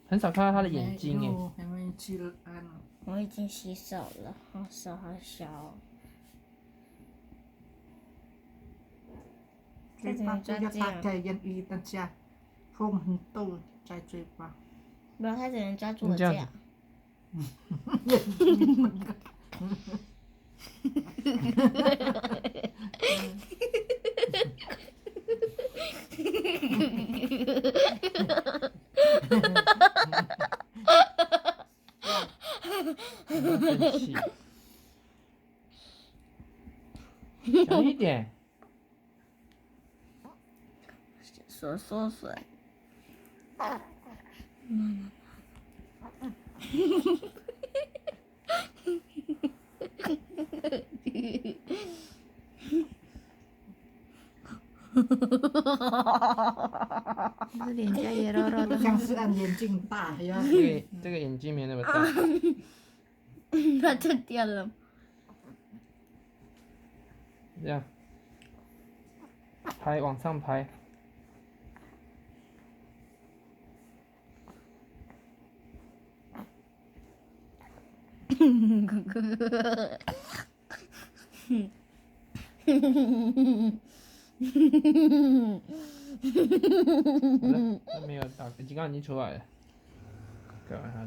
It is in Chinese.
很少看到他的眼睛哎。还没去按。我已经洗手了，我手好小哦。嘴巴不要打开眼一等下，风很多在嘴巴。不要，他只能抓住我这样。生气，小一点。缩水。这脸颊也肉肉的。像是按眼睛大呀。这个眼睛没那么大。它就掉了。这样，拍往上拍。好了，没有打，刚刚已经出来了。给完它